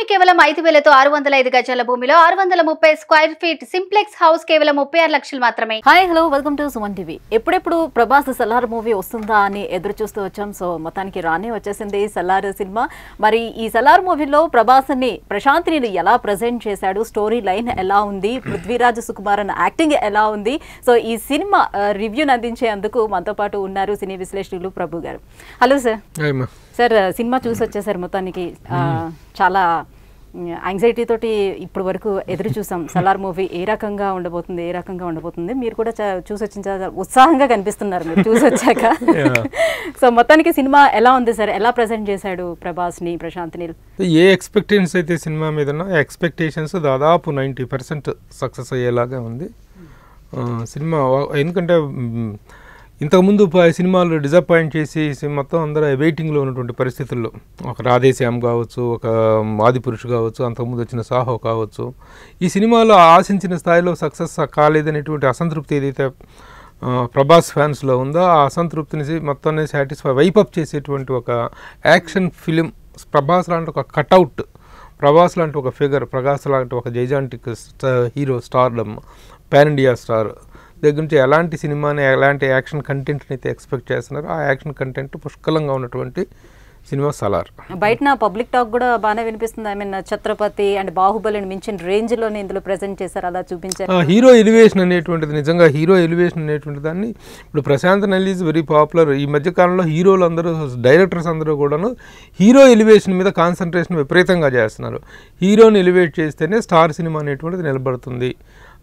భూమి కేవలం 5,000తో 605 గజాల భూమిలో 630 స్క్వేర్ ఫీట్ సింప్లెక్స్ హౌస్ కేవలం 36 లక్షలు మాత్రమే. Hi hello welcome to Suman TV. ఎప్పుడెప్పుడు ప్రభాస్ సలార్ మూవీ వస్తుందా అని ఎదురు చూస్తూ వచ్చాం. సో మొత్తానికి రానే వచ్చేసింది సలార్ సినిమా. మరి ఈ సలార్ మూవీలో ప్రభాస్ని ప్రశాంత్ని ఎలా ప్రజెంట్ చేశాడు, స్టోరీ లైన్ ఎలా ఉంది, పృథ్వీరాజ్ సుకుమారన్ యాక్టింగ్ ఎలా ఉంది, సో ఈ సినిమా రివ్యూని అందించేందుకు మనతో పాటు ఉన్నారు సినీ విశ్లేషకులు ప్రభు గారు. Hello sir. సార్ సినిమా చూసి వచ్చేసారు. మొత్తానికి చాలా యాంగ్జైటీ తోటి ఇప్పటి వరకు ఎదురు చూసాం. సలార్ మూవీ ఏ రకంగా ఉండబోతుంది మీరు కూడా చూసి వచ్చిన చాలా ఉత్సాహంగా కనిపిస్తున్నారు మీరు చూసి వచ్చాక. సో మొత్తానికి సినిమా ఎలా ఉంది సార్, ఎలా ప్రజెంట్ చేశాడు ప్రభాస్ని, ప్రశాంత్ని? ఏ ఎక్స్పెక్టేషన్స్ అయితే సినిమా మీద ఎక్స్పెక్టేషన్స్ దాదాపు 90% సక్సెస్ అయ్యేలాగా ఉంది సినిమా. ఎందుకంటే ఇంతకుముందు సినిమాలు డిసప్పాయింట్ చేసి మొత్తం అందరూ వెయిటింగ్లో ఉన్నటువంటి పరిస్థితుల్లో ఒక రాధేశ్యామ్ కావచ్చు, ఒక ఆదిపురుషు కావచ్చు, అంతకుముందు వచ్చిన సాహో కావచ్చు, ఈ సినిమాలో ఆశించిన స్థాయిలో సక్సెస్ కాలేదనేటువంటి అసంతృప్తి ఏదైతే ప్రభాస్ ఫ్యాన్స్లో ఉందో ఆ అసంతృప్తిని మొత్తాన్ని సాటిస్ఫై వైపప్ చేసేటువంటి ఒక యాక్షన్ ఫిలిం, ప్రభాస్ లాంటి ఒక కటౌట్, ప్రభాస్ లాంటి ఒక ఫిగర్, ప్రభాస్ లాంటి ఒక gigantic hero, stardom, pan India star దగ్గర నుంచి ఎలాంటి సినిమాని, ఎలాంటి యాక్షన్ కంటెంట్ని అయితే ఎక్స్పెక్ట్ చేస్తున్నారో ఆ యాక్షన్ కంటెంట్ పుష్కలంగా ఉన్నటువంటి సినిమా సలార్. బయట పబ్లిక్ టాక్ కూడా బాగానే వినిపిస్తుంది. ఐ మీన్ ఛత్రపతి అండ్ బాహుబలిని మించిన రేంజ్లోనే ఇందులో ప్రజెంట్ చేశారు, అలా చూపించారు. హీరో ఎలివేషన్ అనేటువంటిది, నిజంగా హీరో ఎలివేషన్ అనేటువంటి దాన్ని ఇప్పుడు Prashanth Neel is very popular. ఈ మధ్యకాలంలో హీరోలు అందరూ, డైరెక్టర్స్ అందరూ కూడాను హీరో ఎలివేషన్ మీద కాన్సన్ట్రేషన్ విపరీతంగా చేస్తున్నారు. హీరోని ఎలివేట్ చేస్తేనే స్టార్ సినిమా అనేటువంటిది నిలబడుతుంది.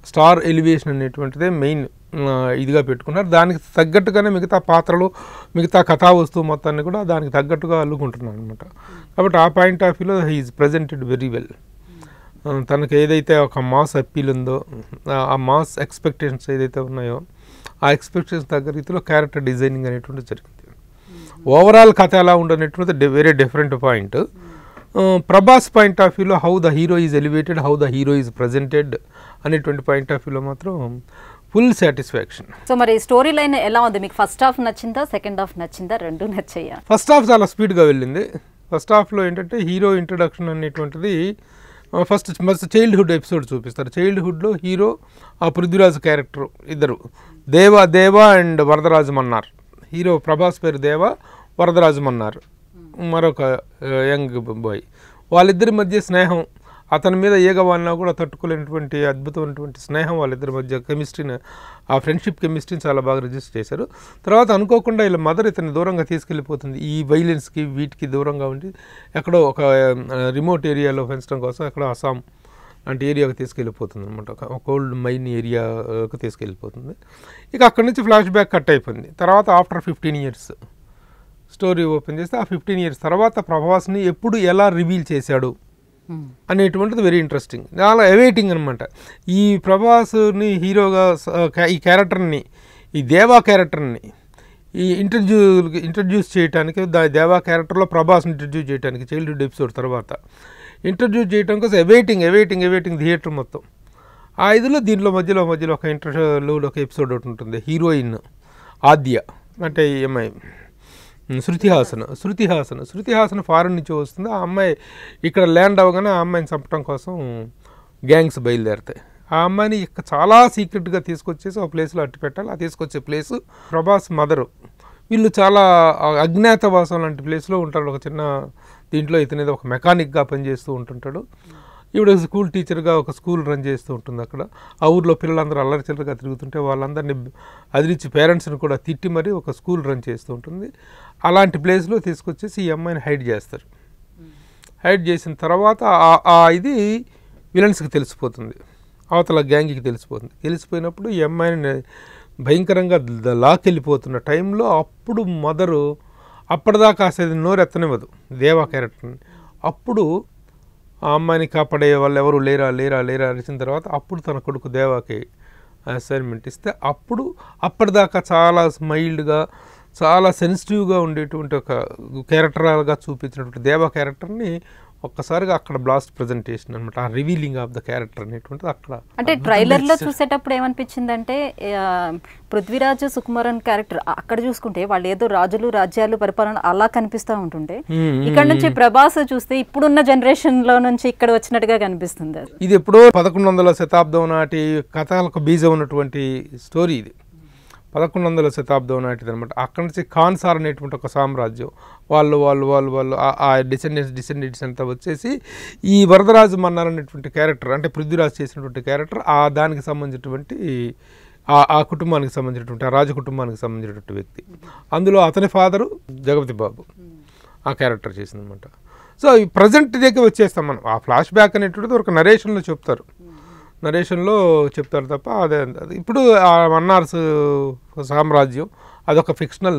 స్టార్ ఎలివేషన్ అనేటువంటిదే మెయిన్ ఇదిగా పెట్టుకున్నారు. దానికి తగ్గట్టుగానే మిగతా పాత్రలు, మిగతా కథా వస్తువు మొత్తాన్ని కూడా దానికి తగ్గట్టుగా అల్లుకుంటున్నారు అనమాట. కాబట్టి ఆ పాయింట్ ఆఫ్ వ్యూలో he is presented very well. తనకు ఏదైతే ఒక మాస్ అప్పీల్ ఉందో, ఆ మాస్ ఎక్స్పెక్టేషన్స్ ఏదైతే ఉన్నాయో ఆ ఎక్స్పెక్టేషన్స్ తగ్గ రీతిలో క్యారెక్టర్ డిజైనింగ్ అనేటువంటిది జరిగింది. ఓవరాల్ కథ ఎలా ఉండనేటువంటిది very different point. Prabhas point of వ్యూలో how the hero is elevated, how the hero is presented అనేటువంటి పాయింట్ ఆఫ్ వ్యూలో మాత్రం ఫుల్ సాటిస్ఫాక్షన్. సో మరి స్టోరీ లైన్ ఎలా ఉంది మీకు? ఫస్ట్ హాఫ్ నచ్చిందా, సెకండ్ హాఫ్ నచ్చిందా, రెండు నచ్చాయా? ఫస్ట్ హాఫ్ చాలా స్పీడ్గా వెళ్ళింది. ఫస్ట్ హాఫ్లో ఏంటంటే హీరో ఇంట్రడక్షన్ అనేటువంటిది ఫస్ట్ చైల్డ్హుడ్ ఎపిసోడ్ చూపిస్తారు. చైల్డ్హుడ్లో హీరో, ఆ పృథ్వీరాజ్ క్యారెక్టర్ ఇద్దరు, దేవా అండ్ వరదరాజు మన్నార్. హీరో ప్రభాస్ పేరు దేవ, వరదరాజు మన్నార్ మరొక యంగ్ బాయ్. వాళ్ళిద్దరి మధ్య స్నేహం, అతని మీద ఏగవాన్నా కూడా తట్టుకోలేనటువంటి అద్భుతమైనటువంటి స్నేహం వాళ్ళిద్దరి మధ్య కెమిస్ట్రీని, ఆ ఫ్రెండ్షిప్ కెమిస్ట్రీని చాలా బాగా రిజిస్టర్ చేశారు. తర్వాత అనుకోకుండా వీళ్ళ మదర్ ఇతన్ని దూరంగా తీసుకెళ్ళిపోతుంది. ఈ వైలెన్స్కి వీటికి దూరంగా ఉండి ఎక్కడో ఒక రిమోట్ ఏరియాలో పెంచడం కోసం ఎక్కడో అస్సాం లాంటి ఏరియాకి తీసుకెళ్ళిపోతుంది అనమాట. ఒక ఓల్డ్ మైన్ ఏరియాకి తీసుకెళ్ళిపోతుంది. ఇక అక్కడి నుంచి ఫ్లాష్ బ్యాక్ కట్ అయిపోయింది. తర్వాత ఆఫ్టర్ 15 years స్టోరీ ఓపెన్ చేస్తే ఆ 15 years తర్వాత ప్రభాస్ని ఎప్పుడు ఎలా రివీల్ చేశాడు అనేటువంటిది వెరీ ఇంట్రెస్టింగ్, చాలా అవైటింగ్ అనమాట. ఈ ప్రభాస్ని హీరోగా ఈ క్యారెక్టర్ని, ఈ దేవా క్యారెక్టర్ని ఈ ఇంట్రడ్యూస్ చేయడానికి, దేవా క్యారెక్టర్లో ప్రభాస్ని ఇంట్రడ్యూస్ చేయడానికి చైల్డ్హుడ్ ఎపిసోడ్ తర్వాత ఇంట్రడ్యూస్ చేయడం కోసం అవైటింగ్ థియేటర్ మొత్తం. ఆ ఇదిలో దీంట్లో మధ్యలో ఒక ఇంటర్వ్యూలో ఒక ఎపిసోడ్ ఒకటి ఉంటుంది. హీరోయిన్ ఆద్య అంటే ఏమై శృతి హాసన్ ఫారెన్ నుంచి వస్తుంది. ఆ అమ్మాయి ఇక్కడ ల్యాండ్ అవ్వగానే ఆ అమ్మాయిని చంపడం కోసం గ్యాంగ్స్ బయలుదేరుతాయి. ఆ అమ్మాయిని చాలా సీక్రెట్గా తీసుకొచ్చేసి ఒక ప్లేస్లో అట్టి పెట్టాలి. ఆ తీసుకొచ్చే ప్లేసు ప్రభాస్ మదరు. వీళ్ళు చాలా అజ్ఞాతవాసం లాంటి ప్లేస్లో ఉంటారు. ఒక చిన్న దీంట్లో ఇతనేదో ఒక మెకానిక్గా పనిచేస్తూ ఉంటుంటాడు. ఈవిడ స్కూల్ టీచర్గా ఒక స్కూల్ రన్ చేస్తూ ఉంటుంది అక్కడ. ఆ ఊర్లో పిల్లలందరూ అల్లరి చిల్లరగా తిరుగుతుంటే వాళ్ళందరినీ అదిరించి పేరెంట్స్ని కూడా తిట్టి మరీ ఒక స్కూల్ రన్ చేస్తూ ఉంటుంది. అలాంటి ప్లేస్లో తీసుకొచ్చేసి ఈ అమ్మాయిని హైడ్ చేస్తారు. హైడ్ చేసిన తర్వాత ఇది విలన్స్కి తెలిసిపోతుంది, అవతల గ్యాంగ్కి తెలిసిపోయినప్పుడు ఈ అమ్మాయిని భయంకరంగా లాకెళ్ళిపోతున్న టైంలో అప్పుడు మదరు అప్పటిదాకా అసలు నోరు ఎత్తనివ్వదు దేవా క్యారెక్టర్ని. అప్పుడు ఆ అమ్మాయిని కాపాడే వాళ్ళు ఎవరు లేరా అరిచిన తర్వాత అప్పుడు తన కొడుకు దేవాకి అసైన్మెంట్ ఇస్తే అప్పుడు అప్పటిదాకా చాలా మైల్డ్గా, చాలా సెన్సిటివ్గా ఉండేటువంటి ఒక క్యారెక్టర్గా చూపించినటువంటి దేవా క్యారెక్టర్ని ఒక్కసారిగా అక్కడ బ్లాస్ట్ ప్రజెంటేషన్ అనమాట, ఆ రివీలింగ్ ఆఫ్ ద క్యారెక్టర్ అనేటువంటిది అక్కడ. అంటే ట్రైలర్లో చూసేటప్పుడు ఏమనిపించిందంటే పృథ్వీరాజ్ సుకుమారన్ క్యారెక్టర్ అక్కడ చూసుకుంటే వాళ్ళు ఏదో రాజులు రాజ్యాలు పరిపాలన అలా కనిపిస్తూ ఉంటుంటే, ఇక్కడ నుంచి ప్రభాస్ చూస్తే ఇప్పుడున్న జనరేషన్ లో నుంచి ఇక్కడ వచ్చినట్టుగా కనిపిస్తుంది. ఇది ఎప్పుడో 1100వ శతాబ్దం నాటి కథలకు బీజం ఉన్నటువంటి స్టోరీ ఇది. 1100వ శతాబ్దం నాటిది అనమాట. అక్కడి నుంచి ఖాన్సార్ అనేటువంటి ఒక సామ్రాజ్యం, వాళ్ళు ఆ డిసెండెంట్స్ అంతా వచ్చేసి ఈ వరదరాజు మన్నార్ అనేటువంటి క్యారెక్టర్, అంటే పృథ్వీరాజ్ చేసినటువంటి క్యారెక్టర్, ఆ దానికి సంబంధించినటువంటి ఆ కుటుంబానికి సంబంధించినటువంటి ఆ రాజ కుటుంబానికి సంబంధించినటువంటి వ్యక్తి. అందులో అతని ఫాదరు జగపతి బాబు ఆ క్యారెక్టర్ చేసిందనమాట. సో ఈ ప్రజెంట్ దగ్గర వచ్చేస్తాం మనం. ఆ ఫ్లాష్ బ్యాక్ అనేటువంటిది ఒక నరేషన్లో చెప్తారు, తప్ప అదే ఇప్పుడు ఆ మన్నార్స్ సామ్రాజ్యం అదొక ఫిక్షనల్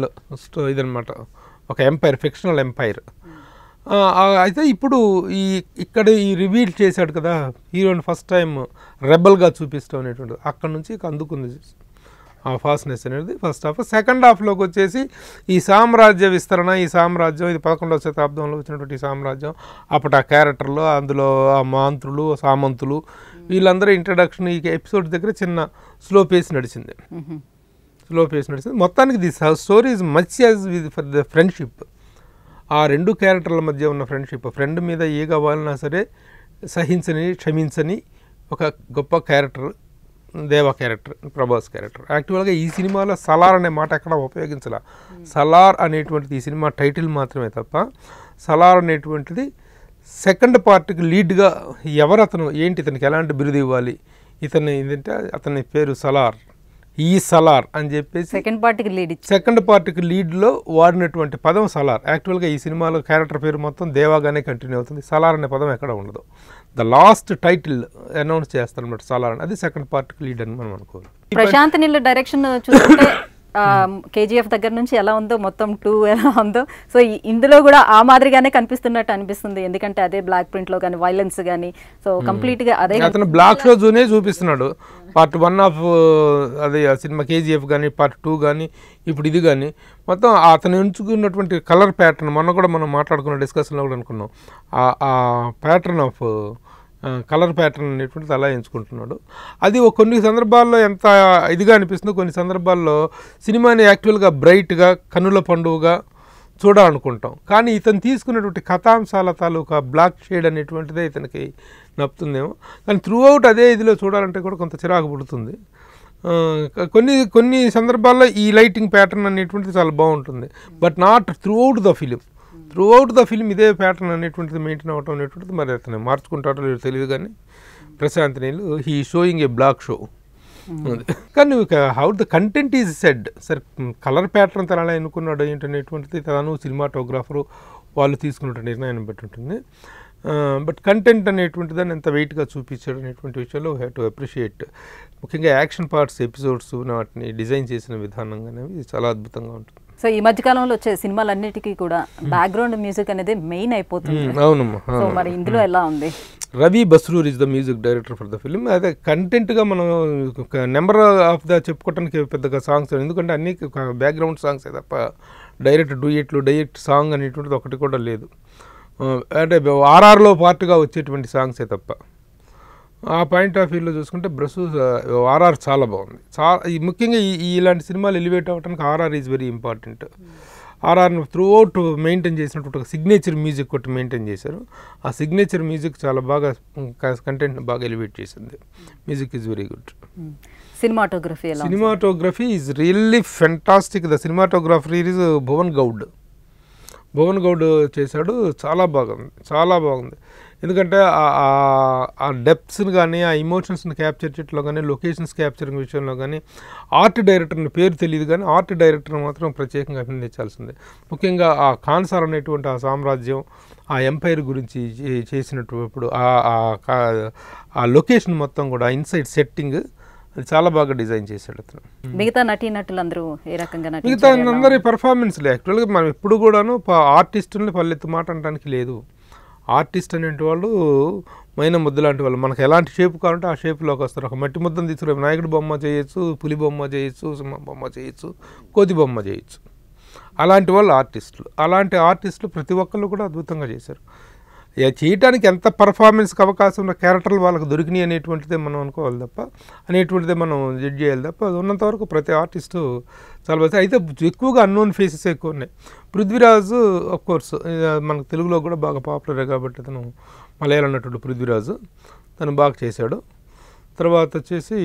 ఇదనమాట, ఒక ఎంపైర్, ఫిక్షనల్ ఎంపైర్. అయితే ఇప్పుడు ఇక్కడ రివీల్ చేశాడు కదా హీరోని ఫస్ట్ టైం రెబల్గా చూపిస్తాం అనేటువంటిది, అక్కడ నుంచి అందుకుంది ఆ ఫాస్ట్నెస్ అనేది ఫస్ట్ హాఫ్. సెకండ్ హాఫ్లోకి వచ్చేసి ఈ సామ్రాజ్య విస్తరణ, ఈ సామ్రాజ్యం ఇది 11వ శతాబ్దంలో వచ్చినటువంటి సామ్రాజ్యం, అప్పటి ఆ క్యారెక్టర్లో అందులో ఆ మంత్రులు సామంతులు వీళ్ళందరూ ఇంట్రడక్షన్ ఈ ఎపిసోడ్ దగ్గర చిన్న స్లో పేస్ నడిచింది. మొత్తానికి the story is much as with for the friendship. ఆ రెండు క్యారెక్టర్ల మధ్య ఉన్న ఫ్రెండ్షిప్, ఫ్రెండ్ మీద ఏ కావాలన్నా సరే సహించని క్షమించని ఒక గొప్ప క్యారెక్టర్ దేవా క్యారెక్టర్, ప్రభాస్ క్యారెక్టర్. యాక్చువల్గా ఈ సినిమాలో సలార్ అనే మాట ఎక్కడ ఉపయోగించాల. సలార్ అనేటువంటిది ఈ సినిమా టైటిల్ మాత్రమే తప్ప, సలార్ అనేటువంటిది సెకండ్ పార్ట్కి లీడ్గా ఎవరు అతను, ఏంటి ఇతనికి ఎలాంటి బిరుదు ఇవ్వాలి, ఏంటంటే అతని పేరు సలార్, ఈ సలార్ అని చెప్పేసి సెకండ్ పార్ట్కి లీడ్లో వాడినటువంటి పదం సలార్. యాక్చువల్గా ఈ సినిమాలో క్యారెక్టర్ పేరు మొత్తం దేవాగానే కంటిన్యూ అవుతుంది, సలార్ అనే పదం ఎక్కడ ఉండదు. ద లాస్ట్ టైటిల్ అనౌన్స్ చేస్తారు అనమాట సలార్ అని, అది సెకండ్ పార్ట్కి లీడ్ అని మనం అనుకోవాలి. ప్రశాంత్ నీల్ డైరెక్షన్ చూస్తుంటే కేజీఎఫ్ దగ్గర నుంచి ఎలా ఉందో మొత్తం 2 ఎలా ఉందో, సో ఇందులో కూడా ఆ మాదిరిగానే కనిపిస్తున్నట్టు అనిపిస్తుంది. ఎందుకంటే అదే బ్లాక్ ప్రింట్ లో కానీ వైలెన్స్ కానీ, సో కంప్లీట్ గా అదే అతను బ్లాక్ షో జూనే చూపిస్తున్నాడు. పార్ట్ 1 ఆఫ్ అదే సినిమా కేజీఎఫ్ కానీ, పార్ట్ 2 కానీ, ఇప్పుడు ఇది కానీ మొత్తం అతను ఎంచుకున్నటువంటి కలర్ ప్యాటర్న్, మొన్న కూడా మనం మాట్లాడుకున్న డిస్కషన్లో కూడా అనుకున్నాం, ఆ ప్యాటర్న్ ఆఫ్ కలర్ ప్యాటర్న్ అనేటువంటిది అలా ఎంచుకుంటున్నాడు. అది కొన్ని సందర్భాల్లో ఎంత ఇదిగా అనిపిస్తుందో, కొన్ని సందర్భాల్లో సినిమాని యాక్చువల్గా బ్రైట్గా కన్నుల పండుగగా చూడాలనుకుంటాం. కానీ ఇతను తీసుకున్నటువంటి కథాంశాల తాలూకా బ్లాక్ షేడ్ అనేటువంటిదే ఇతనికి నప్పుతుందేమో. కానీ త్రూ అవుట్ అదే ఇదిలో చూడాలంటే కూడా కొంత చిరాకు పుడుతుంది. కొన్ని సందర్భాల్లో ఈ లైటింగ్ ప్యాటర్న్ అనేటువంటిది చాలా బాగుంటుంది, but not throughout the film ఇదే ప్యాటర్న్ అనేటువంటిది మెయింటైన్ అవ్వటం అనేటువంటిది మరి అతను మార్చుకుంటాడో లేదో తెలియదు. కానీ Prashanth Neel he showing a black show. కానీ how the content is said, సరే కలర్ ప్యాటర్న్ తన అలా ఎన్నుకున్నాడు ఏంటనేటువంటిది తను సినిమాటోగ్రాఫరు వాళ్ళు తీసుకున్న నిర్ణయాన్ని బట్టి ఉంటుంది. బట్ కంటెంట్ అనేటువంటి దాన్ని ఎంత వెయిట్గా చూపించాడు అనేటువంటి విషయంలో వీ హ్యావ్ టు అప్రిషియేట్. ముఖ్యంగా యాక్షన్ పార్ట్స్ ఎపిసోడ్స్ వాటిని డిజైన్ చేసిన విధానం అనేవి చాలా అద్భుతంగా ఉంటుంది. సో ఈ మధ్యకాలంలో వచ్చే సినిమాలన్నిటికీ కూడా బ్యాక్గ్రౌండ్ మ్యూజిక్ అనేది మెయిన్ అయిపోతుంది. అవునమ్మా. సో మరి ఇందులో ఎలా ఉంది? Ravi Basrur is the music director for the film. అదే కంటెంట్గా మనం నెంబర్ ఆఫ్ ద చెప్పుకోవడానికి పెద్దగా సాంగ్స్, ఎందుకంటే అన్ని బ్యాక్గ్రౌండ్ సాంగ్సే తప్ప డైరెక్ట్ సాంగ్ అనేటువంటిది ఒకటి కూడా లేదు. అంటే ఆర్ఆర్లో పార్ట్గా వచ్చేటువంటి సాంగ్సే తప్ప. ఆ పాయింట్ ఆఫ్ వ్యూలో చూసుకుంటే ఆర్ఆర్ చాలా బాగుంది. ముఖ్యంగా ఇలాంటి సినిమాలు ఎలివేట్ అవ్వడానికి ఆర్ఆర్ ఈజ్ వెరీ ఇంపార్టెంట్. ఆర్ఆర్ని త్రూ అవుట్ మెయింటైన్ చేసినటువంటి ఒక సిగ్నేచర్ మ్యూజిక్ ఒకటి మెయింటైన్ చేశారు. ఆ సిగ్నేచర్ మ్యూజిక్ చాలా బాగా కంటెంట్ బాగా ఎలివేట్ చేసింది. Music is very good. Cinematography is really fantastic. The cinematographer is Bhuvan Goud చేశాడు. చాలా బాగుంది. ఎందుకంటే ఆ డెప్త్స్ని కానీ, ఆ ఇమోషన్స్ని క్యాప్చర్ చేయడంలో కానీ, లొకేషన్స్ క్యాప్చరింగ్ విషయంలో కానీ ఆర్ట్ డైరెక్టర్ని పేరు తెలియదు కానీ ఆర్ట్ డైరెక్టర్ మాత్రం ప్రత్యేకంగా అభినందించాల్సిందే. ముఖ్యంగా ఆ ఖాన్సార్ అనేటువంటి ఆ సామ్రాజ్యం, ఆ ఎంపైర్ గురించి చేసినప్పుడు ఆ లొకేషన్ మొత్తం కూడా ఇన్సైడ్ సెట్టింగ్ అది చాలా బాగా డిజైన్ చేశాడు అతను. మిగతా నటీనటులందరూ ఏ రకంగా మిగతా అందరి పర్ఫార్మెన్స్లే. యాక్చువల్గా మనం ఎప్పుడు కూడాను ఆర్టిస్టుల్ని పల్లెత్తు మాట అనడానికి లేదు. ఆర్టిస్ట్ అనేటి వాళ్ళు మైన ముద్ద లాంటి వాళ్ళు. మనకు ఎలాంటి షేప్ కావాలంటే ఆ షేప్లోకి వస్తారు. ఒక మట్టి ముద్దను తీసుకుని నాయకుడి బొమ్మ చేయొచ్చు, పులి బొమ్మ చేయొచ్చు, సింహ బొమ్మ చేయొచ్చు, కోతి బొమ్మ చేయొచ్చు. అలాంటి వాళ్ళు ఆర్టిస్టులు. అలాంటి ఆర్టిస్టులు ప్రతి ఒక్కళ్ళు కూడా అద్భుతంగా చేశారు. చేయడానికి ఎంత పర్ఫార్మెన్స్కి అవకాశం ఉన్న క్యారెక్టర్లు వాళ్ళకి దొరికినాయి అనేటువంటిదే మనం అనుకోవాలి తప్ప, అనేటువంటిదే మనం జడ్జ్ చేయాలి తప్ప. అది ఉన్నంతవరకు ప్రతి ఆర్టిస్టు చాలా బాగా. అయితే ఎక్కువగా అన్నోన్ ఫేసెస్ ఎక్కువ ఉన్నాయి. పృథ్వీరాజు ఆఫ్ కోర్స్ మనకు తెలుగులో కూడా బాగా పాపులరే కాబట్టి అతను మలయాళం నటుడు పృథ్వీరాజు, తను బాగా చేశాడు. తర్వాత వచ్చేసి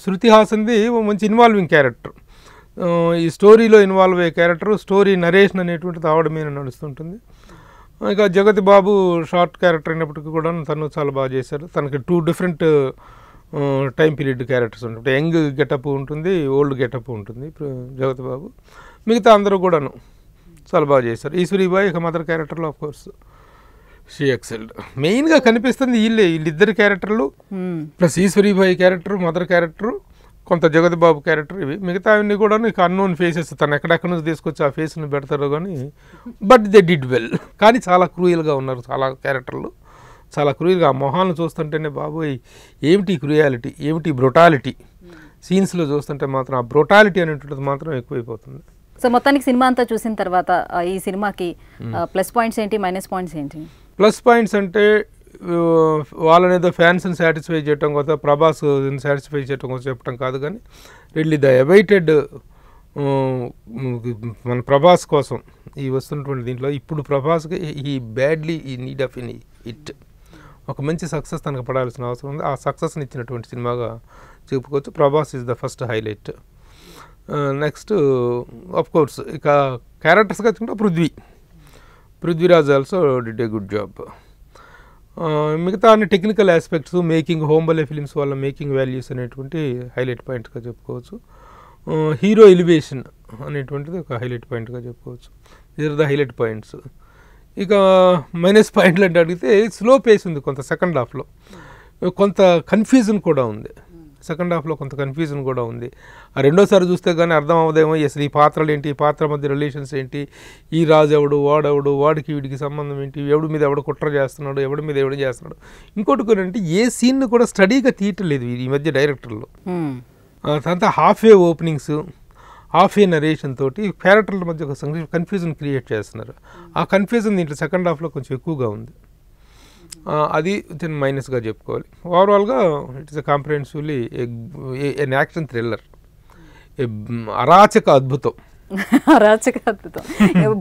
శృతి హాసన్ది మంచి ఇన్వాల్వింగ్ క్యారెక్టర్, ఈ స్టోరీలో ఇన్వాల్వ్ అయ్యే క్యారెక్టర్, స్టోరీ నరేషన్ అనేటువంటిది ఆవిడ మీద నడుస్తుంటుంది. ఇక జగతి బాబు షార్ట్ క్యారెక్టర్ అయినప్పటికీ కూడా తను చాలా బాగా చేశారు. తనకి 2 డిఫరెంట్ టైం పీరియడ్ క్యారెక్టర్స్ ఉంటాయి. యంగ్ గెటప్ ఉంటుంది, ఓల్డ్ గెటప్ ఉంటుంది జగతి బాబు. మిగతా అందరూ కూడాను చాలా బాగా చేశారు. ఈశ్వరీబాయి ఇక మదర్ క్యారెక్టర్లో ఆఫ్ కోర్స్ షీ ఎక్సెల్డ్. మెయిన్గా కనిపిస్తుంది వీళ్ళిద్దరి క్యారెక్టర్లు plus Eshwari Bai character, mother character, కొంత జగతి బాబు క్యారెక్టర్, ఇవి మిగతా అవన్నీ కూడా ఇక అన్నోన్ ఫేసెస్. తను ఎక్కడెక్కడ నుంచి తీసుకొచ్చి ఆ ఫేస్ని పెడతారో కానీ బట్ దే డిడ్ వెల్. కానీ చాలా క్రూయల్గా ఉన్నారు చాలా క్యారెక్టర్లు, చాలా క్రూయల్గా. ఆ మొహాలను చూస్తుంటేనే బాబోయ్ ఏమిటి క్రూయాలిటీ, ఏమిటి బ్రొటాలిటీ, సీన్స్లో చూస్తుంటే మాత్రం ఆ బ్రొటాలిటీ అనేటువంటిది మాత్రం ఎక్కువైపోతుంది. సో మొత్తానికి సినిమా అంతా చూసిన తర్వాత ఈ సినిమాకి ప్లస్ పాయింట్స్ ఏంటి, మైనస్ పాయింట్స్ ఏంటి? ప్లస్ పాయింట్స్ అంటే వాళ్ళనేదో ఫ్యాన్స్ని సాటిస్ఫై చేయటం కోసం, ప్రభాస్ని సాటిస్ఫై చేయటం కోసం చెప్పడం కాదు, కానీ రియల్లీ ద అవైటెడ్ మన ప్రభాస్ కోసం ఈ వస్తున్నటువంటి దీంట్లో ఇప్పుడు ప్రభాస్కి ఈ బ్యాడ్లీ ఈ నీడ్ ఆఫ్ ఎనీ హిట్, ఒక మంచి సక్సెస్ తనకు పడాల్సిన అవసరం ఉంది. ఆ సక్సెస్ని ఇచ్చినటువంటి సినిమాగా చెప్పుకోవచ్చు. Prabhas is the first highlight. Next of course ఇక క్యారెక్టర్స్గా చూసుకుంటే Prithviraj also did a good job. మిగతా అన్ని technical aspects, making, Hombale films వల్ల మేకింగ్ వాల్యూస్ అనేటువంటి హైలైట్ పాయింట్గా చెప్పుకోవచ్చు. హీరో ఎలివేషన్ అనేటువంటిది ఒక హైలైట్ పాయింట్గా చెప్పుకోవచ్చు. These are the highlight points. ఇక మైనస్ పాయింట్లు అంటే అడిగితే స్లో పేస్ ఉంది కొంత సెకండ్ హాఫ్లో, కొంత కన్ఫ్యూజన్ కూడా ఉంది. సెకండ్ హాఫ్లో కొంత కన్ఫ్యూజన్ కూడా ఉంది. ఆ రెండోసారి చూస్తే కానీ అర్థం అవ్వదేమో అసలు ఈ పాత్రలు ఏంటి, ఈ పాత్ర మధ్య రిలేషన్స్ ఏంటి, ఈ రాజు ఎవడు, వాడెవడు, వాడికి వీడికి సంబంధం ఏంటి, ఎవడి మీద ఎవడు కుట్ర చేస్తున్నాడు, ఎవడి మీద ఎవడు చేస్తున్నాడు. ఇంకోటి కూడా అంటే ఏ సీన్ కూడా స్టడీగా తీయట్లేదు ఈ మధ్య డైరెక్టర్లు. అంతా హాఫ్ ఏ ఓపెనింగ్స్, హాఫ్ ఏ నరేషన్ తోటి క్యారెక్టర్ల మధ్య ఒక కన్ఫ్యూజన్ క్రియేట్ చేస్తున్నారు. ఆ కన్ఫ్యూజన్ దీంట్లో సెకండ్ హాఫ్లో కొంచెం ఎక్కువగా ఉంది. అది చిన్న మైనస్గా చెప్పుకోవాలి. ఓవరాల్గా it is a comprehensively an action thriller, అరాచక అద్భుతం. అరాచక అద్భుతం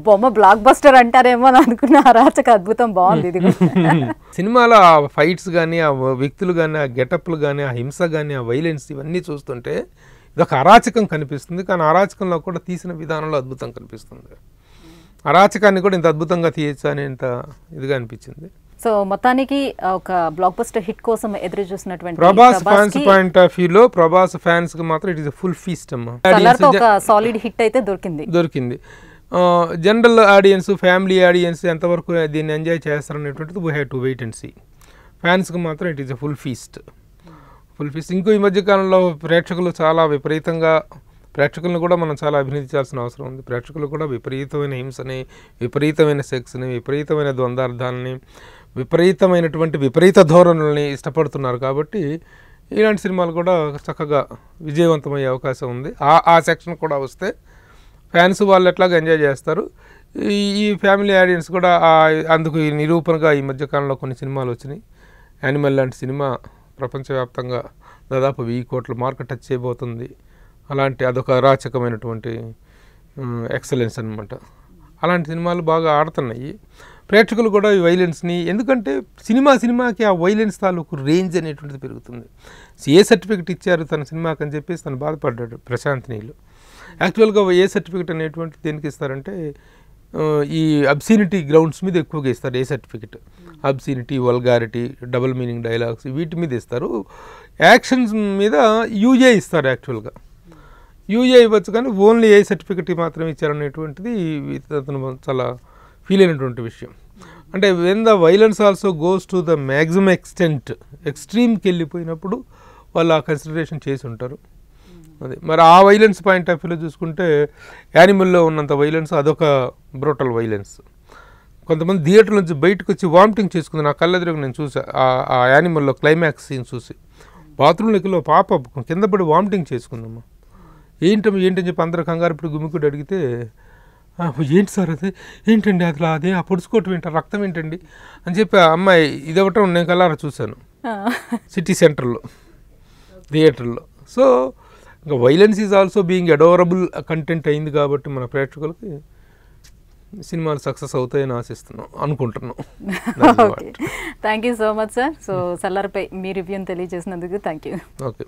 బొమ్మ బ్లాక్ బస్టర్ అంటారేమో అని అనుకున్న అరాచక అద్భుతం బాగుంది ఇది. సినిమాలో ఆ ఫైట్స్ కానీ, ఆ వ్యక్తులు కానీ, ఆ గెటప్లు కానీ, ఆ హింస కానీ, ఆ వైలెన్స్ ఇవన్నీ చూస్తుంటే ఇదొక అరాచకం కనిపిస్తుంది. కానీ అరాచకంలో కూడా తీసిన విధానంలో అద్భుతం కనిపిస్తుంది. అరాచకాన్ని కూడా ఇంత అద్భుతంగా తీయచ్చు అని ఇంత ఇదిగా అనిపించింది. సో మొత్తానికి ఒక బ్లాక్ బస్టర్ హిట్ కోసం ఎదురు చూసినటువంటి ప్రభాస్ ఫ్యాన్స్ పాయింట్ ఆఫ్ వ్యూలో ప్రభాస్ ఫ్యాన్స్ కి మాత్రం it is a full feast అమ్మా. ఒక సాలిడ్ హిట్ అయితే దొరికింది. జనరల్ ఆడియన్స్, ఫ్యామిలీ ఆడియన్స్ ఎంతవరకు దీన్ని ఎంజాయ్ చేస్తారనేటువంటిది we have to wait and see. ఫ్యాన్స్కి మాత్రం it is a full feast. ఇంకో ఈ మధ్యకాలంలో ప్రేక్షకులు చాలా విపరీతంగా, ప్రేక్షకులను కూడా మనం చాలా అభినందించాల్సిన అవసరం ఉంది. ప్రేక్షకులు కూడా విపరీతమైన హింసని, విపరీతమైన సెక్స్ని, విపరీతమైన ద్వంద్వార్థాలని, విపరీతమైనటువంటి విపరీత ధోరణుల్ని ఇష్టపడుతున్నారు. కాబట్టి ఇలాంటి సినిమాలు కూడా చక్కగా విజయవంతమయ్యే అవకాశం ఉంది. ఆ సెక్షన్ కూడా వస్తే ఫ్యాన్స్ వాళ్ళు ఎట్లాగా ఎంజాయ్ చేస్తారు. ఈ ఫ్యామిలీ ఆడియన్స్ కూడా అందుకు ఈ నిరూపణగా ఈ మధ్యకాలంలో కొన్ని సినిమాలు వచ్చినాయి. యానిమల్ లాంటి సినిమా ప్రపంచవ్యాప్తంగా దాదాపు 1000 కోట్ల మార్కెట్ టచ్ చేయబోతుంది. అలాంటి అదొక అరాచకమైనటువంటి ఎక్సలెన్స్ అనమాట. అలాంటి సినిమాలు బాగా ఆడుతున్నాయి. ప్రేక్షకులు కూడా ఈ వైలెన్స్ని, ఎందుకంటే సినిమాకి ఆ వైలెన్స్ తాలూకు రేంజ్ అనేటువంటిది పెరుగుతుంది. ఏ సర్టిఫికెట్ ఇచ్చారు తన సినిమాకి అని చెప్పేసి తను బాధపడ్డాడు ప్రశాంత్ నీల్. యాక్చువల్గా ఏ సర్టిఫికెట్ అనేటువంటి దేనికి ఇస్తారంటే ఈ అబ్సీనిటీ గ్రౌండ్స్ మీద ఎక్కువగా ఇస్తారు A certificate. Obscenity, vulgarity, double meaning dialogues వీటి మీద ఇస్తారు. యాక్షన్స్ మీద యూఏ ఇస్తారు. యాక్చువల్గా యూఏ ఇవ్వచ్చు కానీ ఓన్లీ ఏ సర్టిఫికెట్ మాత్రమే ఇచ్చారనేటువంటిది అతను చాలా ఫీల్ అయినటువంటి విషయం. అంటే when the violence also goes to the maximum ఎక్స్ట్రీమ్కి వెళ్ళిపోయినప్పుడు వాళ్ళు ఆ కన్సిడరేషన్ చేసి ఉంటారు. అది మరి ఆ వైలెన్స్ పాయింట్ ఆఫ్ వ్యూలో చూసుకుంటే యానిమల్లో ఉన్నంత వైలెన్స్ అదొక బ్రూటల్ వైలెన్స్. కొంతమంది థియేటర్ నుంచి బయటకు వచ్చి వామిటింగ్ చేసుకుంది. నా కళ్ళెదురుగా నేను చూసా ఆ యానిమల్లో క్లైమాక్స్ సీన్ చూసి. బాత్రూమ్ లెక్కలో పాప కింద పడి వామిటింగ్ చేసుకుందమ్మా. ఏంటని చెప్పి అందరూ కంగారు ఇప్పుడు గుమికుడు అడిగితే ఏంటి సార్ అది, ఏంటండి అట్లా అదే ఆ పొడుచుకోవటం ఏంటారు, రక్తం ఏంటండి అని చెప్పి ఆ అమ్మాయి ఇదొకటం నేను కల్లారా చూశాను సిటీ సెంటర్లో థియేటర్లో. సో ఇంకా violence is also being adorable content అయింది కాబట్టి మన ప్రేక్షకులకి సినిమాలు సక్సెస్ అవుతాయని ఆశిస్తున్నాం, అనుకుంటున్నాం. Okay, thank you so much sir. So సల్లార్పై మీ రివ్యూని తెలియజేసినందుకు థ్యాంక్ యూ. ఓకే.